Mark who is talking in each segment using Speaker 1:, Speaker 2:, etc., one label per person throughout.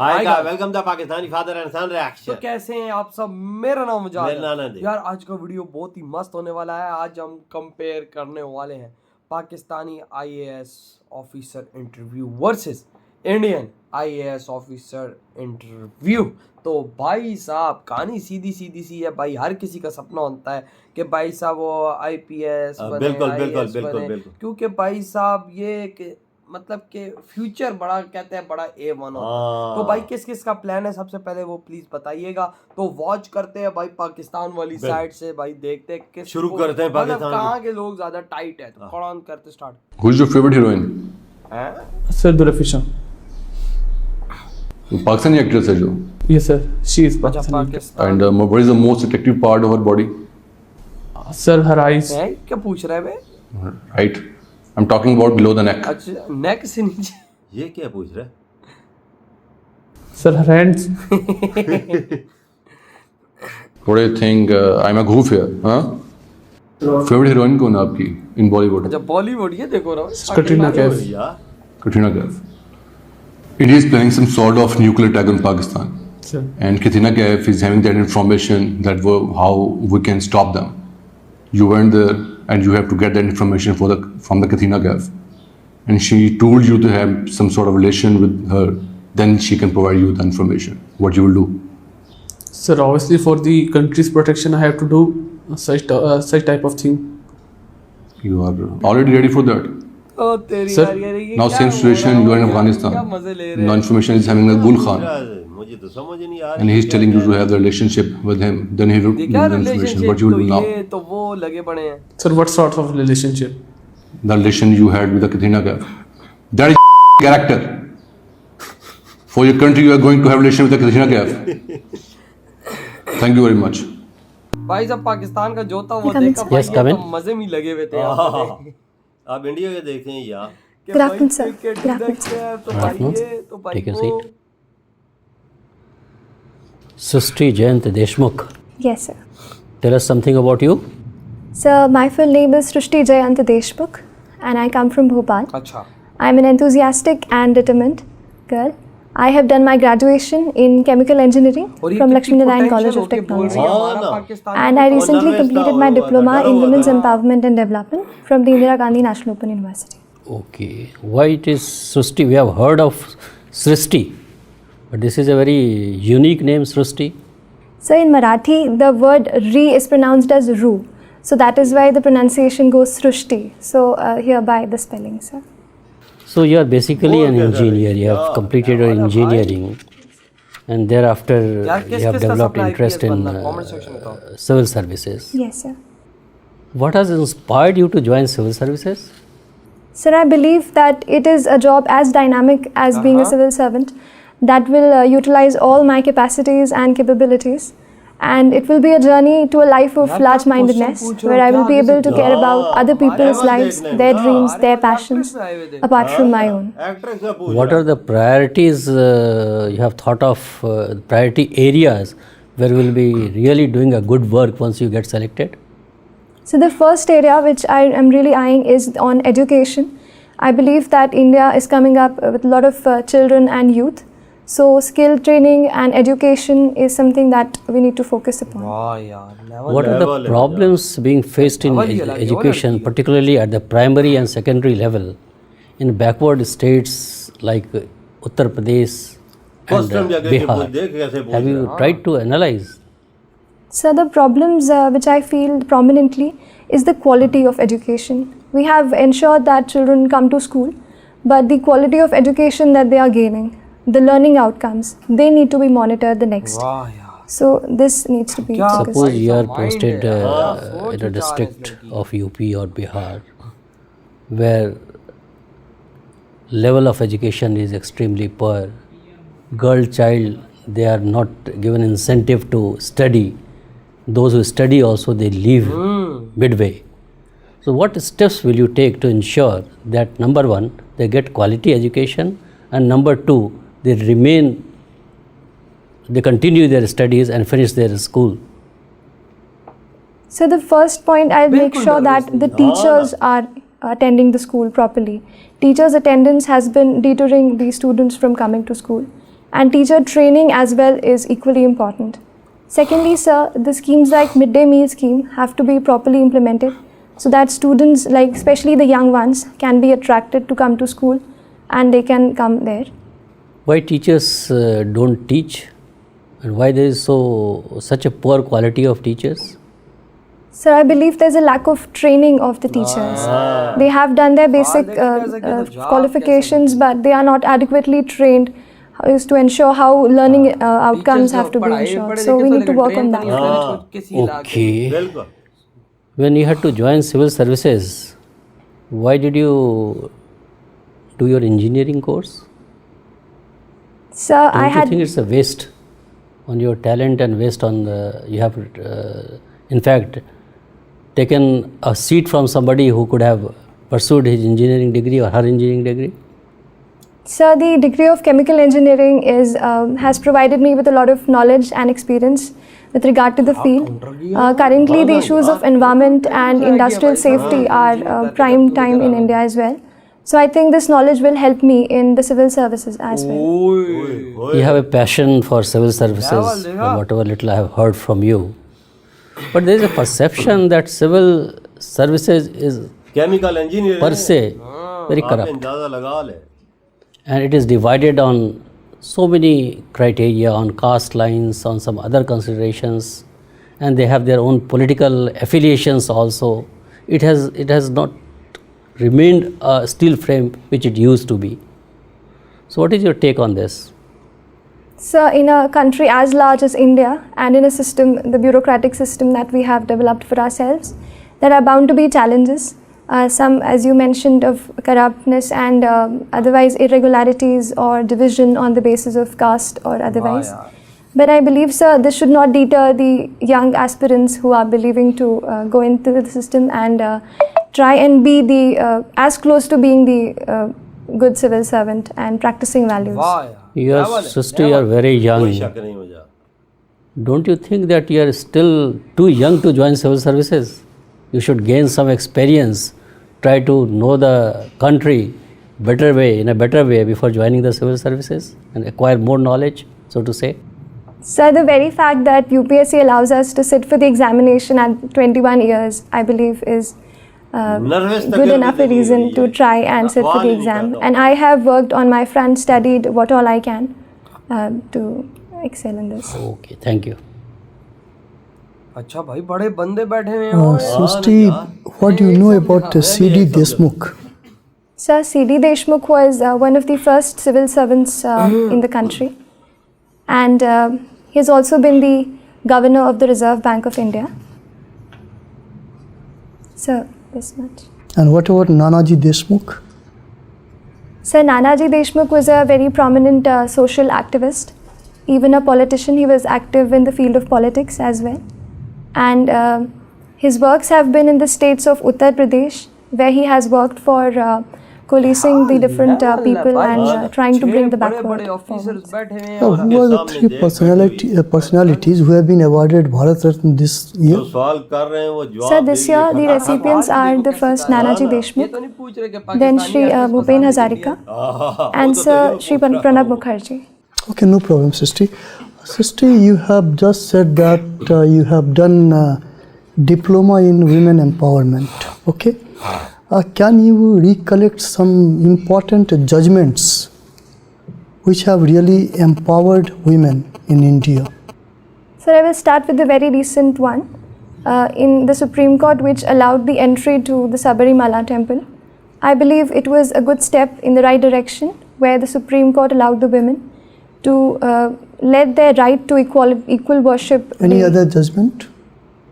Speaker 1: Hi guys, welcome to Pakistani father and son reaction.
Speaker 2: तो कैसे हैं आप सब? मेरा नाम वजाहत।
Speaker 1: है
Speaker 2: यार आज का वीडियो बहुत ही मस्त होने वाला है। आज हम कंपेयर करने वाले हैं Pakistani IAS officer interview versus Indian IAS officer interview. तो भाई साहब कहानी सीधी सीधी सी है भाई। हर किसी का सपना होता है कि भाई साहब वो IPS बने,
Speaker 1: बिल्कुल
Speaker 2: IAS
Speaker 1: बिल्कुल
Speaker 2: बने,
Speaker 1: बिल्कुल बिल्कुल।
Speaker 2: क्योंकि भाई साहब ये मतलब के फ्यूचर बड़ा कहते हैं बड़ा A1 होता है। तो भाई किस किस का प्लान है सबसे पहले वो प्लीज बताइएगा। तो वॉच करते हैं भाई पाकिस्तान वाली साइड से, भाई देखते हैं किस
Speaker 1: शुरू करते हैं पाकिस्तान
Speaker 2: कहाँ के लोग ज्यादा टाइट है। तो कौन करते start?
Speaker 3: Who is your favorite heroine?
Speaker 4: Sir, Durafisha.
Speaker 3: Pakistani actress है जो.
Speaker 4: Yes, sir. She is Pakistani.
Speaker 3: And what is the most attractive part of her body?
Speaker 4: Sir, her eyes.
Speaker 2: क्या पूछ रहा है बे?
Speaker 3: Right. I'm talking about below the neck.
Speaker 2: अच्छा नेक से नीचे
Speaker 1: ये क्या पूछ रहा है?
Speaker 4: Sir, her hands.
Speaker 3: What do you think? I'm a goof here, huh? Favorite heroine कौन है आपकी in Bollywood?
Speaker 2: अच्छा बॉलीवुड ये देखो ना
Speaker 4: Katrina Kaif.
Speaker 1: यार
Speaker 3: Katrina Kaif. India is planning some sort of nuclear attack on Pakistan,
Speaker 4: Sir.
Speaker 3: and Katrina Kaif is having that information that how we can stop them. You went there, and you have to get that information from the Katrina Kaif, and she told you to have some sort of relation with her. Then she can provide you the information. What you will do?
Speaker 4: Sir, obviously for the country's protection, I have to do such type of thing.
Speaker 3: You are already ready for that.
Speaker 2: ओ तेरी
Speaker 4: Sir,
Speaker 2: यार ये
Speaker 3: Now
Speaker 2: क्या
Speaker 3: same
Speaker 2: हो
Speaker 3: situation.
Speaker 2: रहा
Speaker 3: You are in
Speaker 2: है? क्या
Speaker 3: Afghanistan.
Speaker 2: मजे ले रहे
Speaker 3: Now
Speaker 2: हैं?
Speaker 3: information is having a Gul Khan,
Speaker 1: मुझे तो समझ ही नहीं आ रही
Speaker 3: and he is telling you to have the relationship with him. Then he will give
Speaker 2: क्या
Speaker 3: you the information.
Speaker 2: Relationship?
Speaker 3: What you will
Speaker 2: तो
Speaker 3: do now?
Speaker 2: ये तो वो लगे पड़े हैं।
Speaker 4: Sir, what sort of relationship?
Speaker 3: The relation you had with the Katrina Kaif. That is character. For your country, you are going to have relation with the Katrina Kaif. Thank you very much.
Speaker 2: भाई जब पाकिस्तान का जो था वो देखा भाई ये तो मजे में लगे हुए थे
Speaker 1: आप इंडिया के देखते हैं यार।
Speaker 2: Good afternoon, sir. Good afternoon. तो भाई ये तो भाई
Speaker 5: Take a
Speaker 2: वो
Speaker 5: seat. Srishti Jayant Deshmukh.
Speaker 6: Yes, sir.
Speaker 5: Tell us something about you.
Speaker 6: So, my full name is Srishti Jayant Deshmukh, and I come from Bhopal.
Speaker 2: अच्छा
Speaker 6: I'm an enthusiastic and determined girl. I have done my graduation in chemical engineering
Speaker 2: और ये
Speaker 6: from
Speaker 2: कितनी
Speaker 6: Lakshmi Narayan
Speaker 2: potential
Speaker 6: College of
Speaker 2: होके बोल रही
Speaker 6: Technology.
Speaker 2: है हमारा Pakistan
Speaker 6: And I recently
Speaker 1: नवे
Speaker 6: completed
Speaker 1: स्टार
Speaker 6: my
Speaker 1: हुआ,
Speaker 6: diploma
Speaker 1: डरा
Speaker 6: in
Speaker 1: हुआ
Speaker 6: Women's
Speaker 1: था।
Speaker 6: Empowerment and Development from the Indira Gandhi National Open University.
Speaker 5: Okay. Why it is Srishti? We have heard of Srishti, but this is a very unique name, Srishti.
Speaker 6: So, in Marathi, the word "ri" is pronounced as "ru." So, that is why the pronunciation goes Srishti. So, hereby the spelling, sir.
Speaker 5: So you are basically an engineer. You have completed your engineering, and thereafter
Speaker 2: यार
Speaker 5: you
Speaker 2: किस
Speaker 5: have
Speaker 2: किस का
Speaker 5: developed
Speaker 2: सपना
Speaker 5: interest in
Speaker 2: comment section में बताओ।
Speaker 5: civil services.
Speaker 6: Yes, sir.
Speaker 5: What has inspired you to join civil services?
Speaker 6: Sir, I believe that it is a job as dynamic as being a civil servant that will utilize all my capacities and capabilities, and it will be a journey to a life of large-mindedness where I will be able to care about other people's lives, their dreams, their passions, apart from my own.
Speaker 1: Actress का पूछ
Speaker 5: What are the priorities you have thought of, priority areas where you will be really doing a good work once you get selected?
Speaker 6: So the first area which I am really eyeing is on education. I believe that India is coming up with a lot of children and youth. So skill training and education is something that we need to focus upon.
Speaker 2: वाह यार
Speaker 5: What are the problems being faced in education, particularly at the primary and secondary level, in backward states like Uttar Pradesh and Bihar? Have you tried to analyze?
Speaker 6: So the problems which I feel prominently is the quality of education. We have ensured that children come to school, but the quality of education that they are gaining, the learning outcomes, they need to be monitored the next.
Speaker 2: वाह यार
Speaker 6: So this needs to be focused.
Speaker 5: Suppose you are posted in a district of UP or Bihar where level of education is extremely poor. Girl child, they are not given incentive to study. Those who study also, they leave midway. So what steps will you take to ensure that number one, they get quality education, and number two, they continue their studies and finish their school?
Speaker 6: So the first point, I'll make sure that the teachers are attending the school properly. Teachers' attendance has been deterring the students from coming to school. and teacher training as well is equally important. Secondly, sir, the schemes like midday meal scheme have to be properly implemented so that students, like especially the young ones, can be attracted to come to school and they can come there.
Speaker 5: Why teachers don't teach, and why there is such a poor quality of teachers?
Speaker 6: Sir, I believe there's a lack of training of the teachers. They have done their basic qualifications, but they are not adequately trained is to ensure how learning outcomes have to be ensured. So we need to work on that.
Speaker 5: Okay.
Speaker 1: बिल्कुल
Speaker 5: When you had to join civil services, why did you do your engineering course?
Speaker 6: Sir,
Speaker 5: Don't
Speaker 6: I
Speaker 5: you
Speaker 6: had
Speaker 5: think it's a waste on your talent and waste on you have in fact taken a seat from somebody who could have pursued his engineering degree or her engineering degree?
Speaker 6: Sir, the degree of chemical engineering has provided me with a lot of knowledge and experience with regard to the field. Currently, the issues of environment and industrial safety are prime time in India as well. So I think this knowledge will help me in the civil services as well.
Speaker 5: You have a passion for civil services, from whatever little I have heard from you. But there is a perception that civil services is
Speaker 1: chemical engineer
Speaker 5: per se very corrupt.
Speaker 1: अंदाजा लगा ले
Speaker 5: And it is divided on so many criteria, on caste lines, on some other considerations, and they have their own political affiliations also. It has not remained a steel frame which it used to be. So what is your take on this?
Speaker 6: So in a country as large as India and in a system, the bureaucratic system that we have developed for ourselves, there are bound to be challenges. Some, as you mentioned, of corruptness and otherwise irregularities or division on the basis of caste or otherwise. But I believe, sir, this should not deter the young aspirants who are believing to go into the system and try and be as close to being the good civil servant and practicing values.
Speaker 5: Your sister, you are very young.
Speaker 1: कोई शक नहीं मुझे
Speaker 5: Don't you think that you are still too young to join civil services? You should gain some experience, try to know the country in a better way before joining the civil services and acquire more knowledge, so to say.
Speaker 6: Sir, the very fact that UPSC allows us to sit for the examination at 21 years, I believe, is good enough a reason to try and sit for the exam. And I have worked on my front, studied what all I can to excel in this.
Speaker 5: Okay, thank you.
Speaker 2: अच्छा भाई बड़े बंदे बैठे हुए हैं
Speaker 7: Srishti, what do you know about C.D. Deshmukh?
Speaker 6: Sir, C.D. Deshmukh was one of the first civil servants in the country, and he has also been the governor of the Reserve Bank of India. Sir, this much.
Speaker 7: And what about Nanaji Deshmukh?
Speaker 6: Sir, Nanaji Deshmukh was a very prominent social activist, even a politician. He was active in the field of politics as well. And his works have been in the states of Uttar Pradesh, where he has worked for coalescing the different people and trying to bring the backward forward.
Speaker 7: Who are the three personalities who have been awarded Bharat Ratna this year?
Speaker 1: जो सवाल कर रहे हैं वो जवाब
Speaker 6: Sir, this year the recipients are the first Nanaji Deshmukh, then Shri Bhupen Hazarika, and Sir Shri Pranab Mukherjee.
Speaker 7: Okay, no problem, Srishti. Srishti, you have just said that you have done diploma in women empowerment. Okay, can you recollect some important judgments which have really empowered women in India?
Speaker 6: Sir, I will start with the very recent one in the Supreme Court, which allowed the entry to the Sabarimala temple. I believe it was a good step in the right direction, where the Supreme Court allowed the women to let their right to equal worship.
Speaker 7: Any other judgment?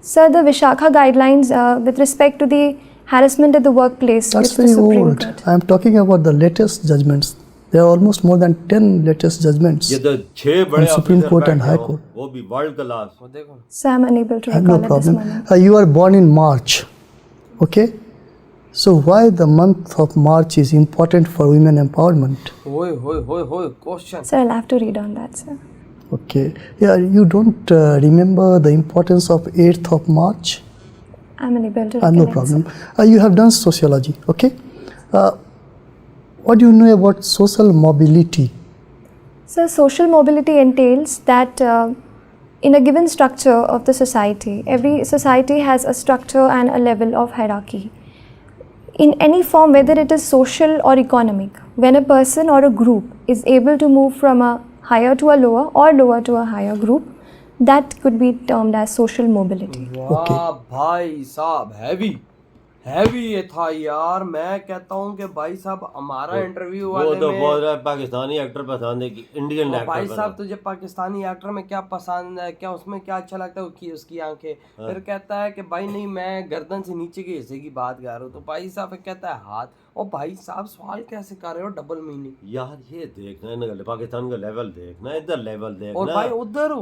Speaker 6: Sir, the Vishakha guidelines with respect to the harassment at the workplace.
Speaker 7: That's
Speaker 6: which the
Speaker 7: very
Speaker 6: Supreme
Speaker 7: old.
Speaker 6: Court.
Speaker 7: I am talking about the latest judgments. There are almost more than 10 latest judgments
Speaker 1: ये तो 6 बड़े
Speaker 7: from Supreme
Speaker 1: officer
Speaker 7: Court and
Speaker 1: बैठे
Speaker 7: High
Speaker 1: हो,
Speaker 7: Court.
Speaker 1: वो भी world class
Speaker 6: So I am unable to
Speaker 7: No
Speaker 6: recall at this
Speaker 7: problem.
Speaker 6: moment.
Speaker 7: You are born in March. Okay. So why the month of March is important for women empowerment?
Speaker 2: होए question
Speaker 6: Sir, I'll have to read on that, sir.
Speaker 7: Okay. Yeah, you don't remember the importance of 8th of March?
Speaker 6: I'm unable to
Speaker 7: No
Speaker 6: recollect,
Speaker 7: problem.
Speaker 6: sir.
Speaker 7: You have done sociology. Okay. What do you know about social mobility?
Speaker 6: So, social mobility entails that in a given structure of the society, every society has a structure and a level of hierarchy. In any form, whether it is social or economic, when a person or a group is able to move from a higher to a lower or lower to a higher group, that could be termed as social mobility.
Speaker 2: वाह भाई साहब, heavy ये था यार। मैं कहता हूँ कि भाई साहब हमारा इंटरव्यू
Speaker 1: वो
Speaker 2: वाले
Speaker 1: तो
Speaker 2: में
Speaker 1: बोल रहा है पाकिस्तानी एक्टर पसंद है कि इंडियन
Speaker 2: तो
Speaker 1: एक्टर
Speaker 2: भाई
Speaker 1: पसंद
Speaker 2: साहब तुझे पाकिस्तानी एक्टर में क्या पसंद है, क्या उसमें क्या अच्छा लगता है, उसकी आंखें। फिर कहता है कि भाई नहीं, मैं गर्दन से नीचे के हिस्से की बात कर रहा हूँ। तो भाई साहब फिर कहता है हाथ। और भाई साहब सवाल कैसे कर रहे हो, डबल मीनिंग।
Speaker 1: यार ये देखना है ना, पाकिस्तान का लेवल देखना, इधर लेवल देखना।
Speaker 2: और भाई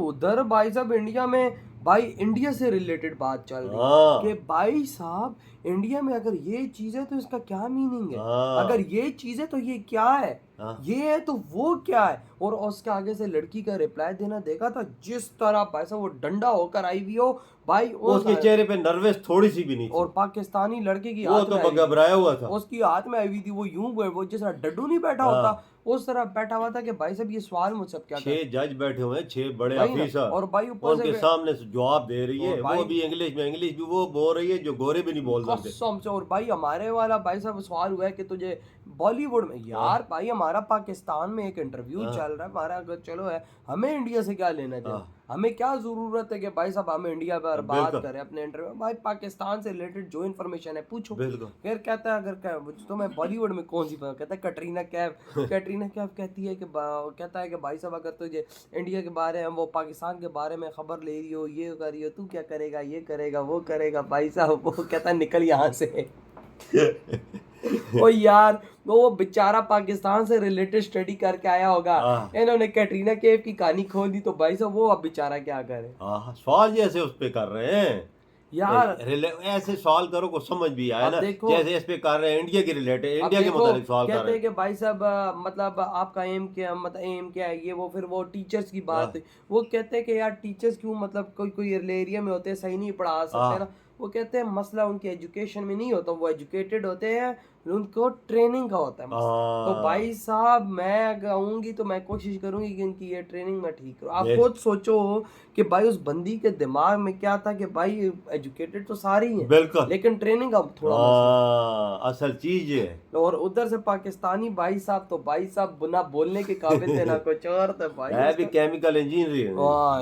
Speaker 2: उधर भाई साहब इंडिया में, भाई इंडिया से रिलेटेड बात चल रही है
Speaker 1: हाँ।
Speaker 2: कि भाई साहब इंडिया में अगर ये चीज है तो इसका क्या मीनिंग है,
Speaker 1: हाँ।
Speaker 2: अगर ये चीज है तो ये क्या है,
Speaker 1: हाँ।
Speaker 2: ये है तो वो क्या है। और उसके आगे से लड़की का रिप्लाई देना देखा था, जिस तरह भाई साहब वो डंडा होकर आई हुई हो भाई,
Speaker 1: उसके चेहरे पे नर्वस थोड़ी सी भी नहीं थी।
Speaker 2: और पाकिस्तानी लड़के की
Speaker 1: वो
Speaker 2: हाथ
Speaker 1: तो
Speaker 2: में आई हुई
Speaker 1: घबराया हुआ था।
Speaker 2: उसकी हाथ में आई हुई थी, वो यूं वो जिस तरह डड्डू नहीं बैठा होता उस तरह बैठा हुआ था कि भाई साहब ये सवाल मुझसे क्या
Speaker 1: 6 जज बैठे हुए हैं, 6 बड़े
Speaker 2: वही ना।
Speaker 1: ऑफिसर,
Speaker 2: और भाई ऊपर से
Speaker 1: उनके सामने से जवाब दे रही है,
Speaker 2: और भाई-
Speaker 1: वो भी इंग्लिश में, इंग्लिश भी वो बोल रही है जो गोरे भी नहीं बोल सकते।
Speaker 2: कसम से। और भाई हमारे वाला भाई साहब सवाल हुआ है कि तुझे बॉलीवुड में, यार भाई हमारा पाकिस्तान में एक इंटरव्यू चल रहा है हमारा, अगर चलो है, हमें इंडिया से क्या लेना चाहिए, हमें क्या जरूरत है कि भाई साहब हमें इंडिया पर बात करें अपने इंटरव्यू। भाई पाकिस्तान से रिलेटेड जो इन्फॉर्मेशन है पूछो।
Speaker 1: बिल्कुल।
Speaker 2: फिर कहता है अगर तो मैं बॉलीवुड में कौन सी कहता है कटरीना कैफ। कटरीना कैफ कहती है कि कहता है कि भाई साहब अगर तुझे इंडिया के बारे में, वो पाकिस्तान के बारे में खबर ले रही हो, ये कर रही हो, तू क्या करेगा, ये करेगा वो करेगा। भाई साहब वो कहता है निकल यहाँ से। ओ यार वो बेचारा पाकिस्तान से रिलेटेड स्टडी करके आया होगा, इन्होंने कैटरीना कैफ की कहानी खोल दी, तो भाई साहब वो अब बेचारा क्या करे।
Speaker 1: सवाल जैसे उस पे कर रहे हैं
Speaker 2: यार,
Speaker 1: ऐसे सवाल करो को समझ भी आया ना,
Speaker 2: देखो,
Speaker 1: जैसे इस पे कर रहे हैं इंडिया के रिलेटेड, इंडिया के मुताबिक सवाल कर
Speaker 2: कहते
Speaker 1: रहे
Speaker 2: हैं कि भाई साहब मतलब आपका एम क्या, मतलब एम क्या है ये वो। फिर वो टीचर्स की बात, वो कहते हैं कि यार टीचर्स क्यों, मतलब कोई एरिया में होते हैं सही नहीं पढ़ा सकते ना। वो कहते हैं मसला उनके एजुकेशन में नहीं होता, वो एजुकेटेड होते हैं, उनको ट्रेनिंग का होता है तो भाई साहब मैं कहूँगी तो मैं कोशिश करूंगी कि इनकी ये ट्रेनिंग में ठीक करूँ। आप खुद सोचो कि भाई उस बंदी के दिमाग में क्या था कि भाई एजुकेटेड तो सारी हैं,
Speaker 1: बिल्कुल,
Speaker 2: लेकिन ट्रेनिंग का थोड़ा
Speaker 1: असल चीज है।
Speaker 2: और उधर से पाकिस्तानी भाई साहब तो भाई साहब ना बोलने के काबिल थे ना कुछ और थे भाई,
Speaker 1: है भी केमिकल इंजीनियरिंग,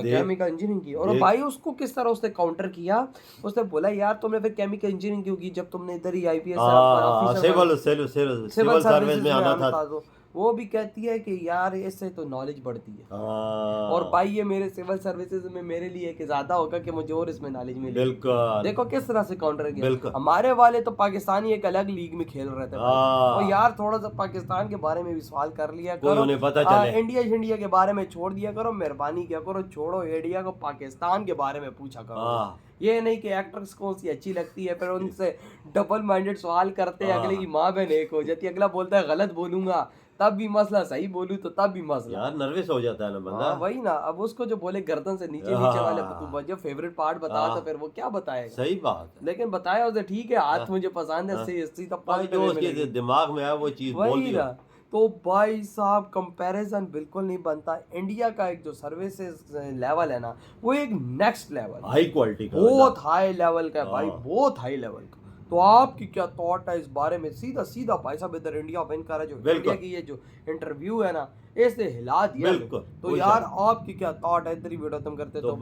Speaker 2: केमिकल इंजीनियरिंग की। और भाई उसको किस तरह उसने काउंटर किया, उसने बोला यार तुमने फिर केमिकल इंजीनियरिंग क्यों की जब तुमने इधर ही आईपीएस
Speaker 1: सिविल सर्विस में आना था।
Speaker 2: तो वो भी कहती है कि यार इससे तो नॉलेज बढ़ती है। और भाई ये मेरे सिविल सर्विसेज में मेरे लिए कि ज्यादा होगा कि मुझे और इसमें नॉलेज मिले।
Speaker 1: बिल्कुल,
Speaker 2: देखो किस तरह से काउंटर किया। हमारे वाले तो पाकिस्तानी एक अलग लीग में खेल रहे थे और यार थोड़ा सा पाकिस्तान के बारे में भी सवाल कर लिया करो,
Speaker 1: उन्हें पता चले।
Speaker 2: इंडिया के बारे में छोड़ दिया करो, मेहरबानी क्या करो, छोड़ो इंडिया को, पाकिस्तान के बारे में पूछा करो। ये नहीं कि एक्ट्रेस कौन सी अच्छी लगती है फिर उनसे डबल माइंडेड सवाल करते हैं, अगले की माँ बहन एक हो जाती है, अगला बोलता है गलत बोलूंगा तब भी मसला, सही बोलूं तो तब भी मसला।
Speaker 1: यार नर्वस हो जाता है ना बंदा।
Speaker 2: वही ना, अब उसको जो बोले गर्दन से नीचे वाले तू फेवरेट पार्ट बता, तो फिर वो क्या बताएगा।
Speaker 1: सही बात है,
Speaker 2: लेकिन बताया उसे ठीक है, हाथ मुझे पसंद है,
Speaker 1: जो उसके दिमाग में है वो चीज बोल दी।
Speaker 2: तो भाई साहब कंपैरिजन बिल्कुल नहीं बनता। इंडिया का एक जो सर्विसेज लेवल है ना, वो एक नेक्स्ट लेवल,
Speaker 1: हाई क्वालिटी का,
Speaker 2: बहुत हाई लेवल का भाई, बहुत हाई लेवल का। तो आपकी क्या थॉट है इस बारे में? सीधा सीधा भाई साहब इधर इंडिया विन कर रहा है, जो इंडिया की ये जो इंटरव्यू है ना, इससे हिला दिया। तो यार आपकी क्या थॉट है, इधर ही वीडियो तुम करते तो